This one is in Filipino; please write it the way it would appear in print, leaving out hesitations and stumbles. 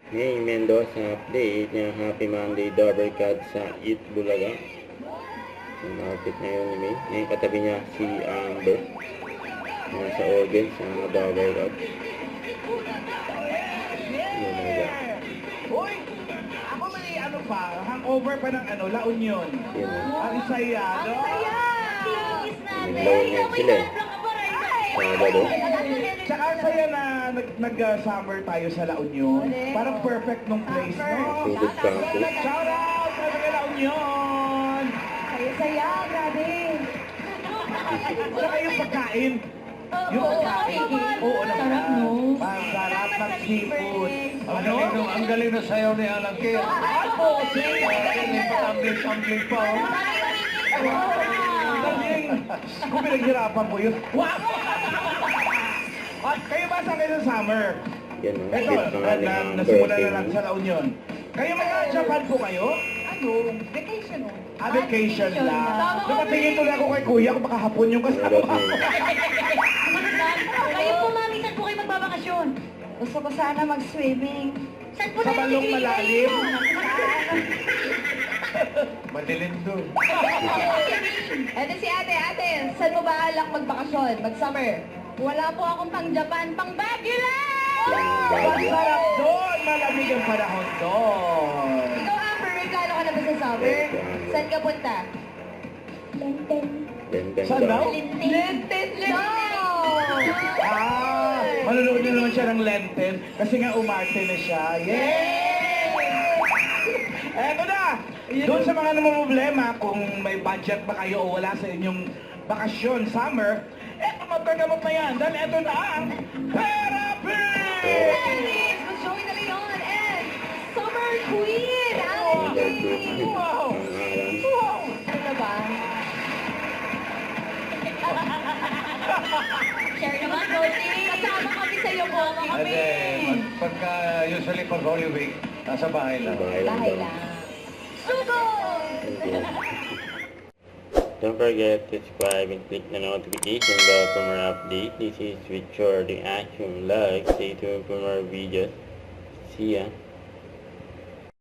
Hey, Mendoza update niya. Happy Monday, Double Cut sa Eat Bulaga. Ang outfit na yun ni May. Ngayon katabi niya si Amber. Sa audience, sa Double Cut. Uy! Ako mali ano pa, hangover pa ng La Union. Ang saya, no? Naglaw niya sila eh. Sabado. Tsaka ang saya na nag-summer tayo sa La Union. Parang perfect nung place, no? Sudod campus. Shout out sa mga La Union! Saya, grabe. Tsaka yung pagkain. Yung pagkain. Oo naman. Sarap, no? Masarap ng seafood. Ano? Ang galing na sayaw ni Alang K. Ako, Tumbling pa. galing. Kung pinaghirapan ko yun. Wow! At kayo ba sa kayo sa summer? Yan ang Ito, outfit ng ating Amber. nasimula na lang sa La Union. Kayo mga Japan po kayo? Ano? Vacation, no? Vacation lang. Tama kami. Nakatingin tuloy ako kay kuya kung baka hapon yung kasama. Kayo po, mami, saan po kayo magbabakasyon? Gusto ko sana mag-swimming. Saan po Sa balong malalim. Madilim doon. Eto si ate, saan mo ba alak magbakasyon? Mag-summer? Wala po akong pang Japan, pang Baguio lang! Masarap doon. Malamig ang panahon doon. Ikaw, Amber, may plano ka na ba sa summer? Saan ka punta? Lenten. Ganda Saan daw? Lenten! Manunood na naman siya ng Lenten kasi nga umarte na siya. Yay! Eto na! Doon sa mga namumblema kung may budget ba kayo o wala sa inyong bakasyon, summer, eto magkagamot na yan dahil eto na ang Therapy! Thanks! Mag-join na ngayon and Summer Queen! Alex! Wow! Pangalan. Wow! Ano ba? Share naman, Rosie! Kasama kami sa iyo, Bomi! And then, pagka usually pag Holy Week, nasa bahay lang. Bahay lang Bahay daw. lang. Sugo! Don't forget to subscribe and click the notification bell for more updates. This is with Shorty Action Vlog. Stay tuned for more videos. See ya.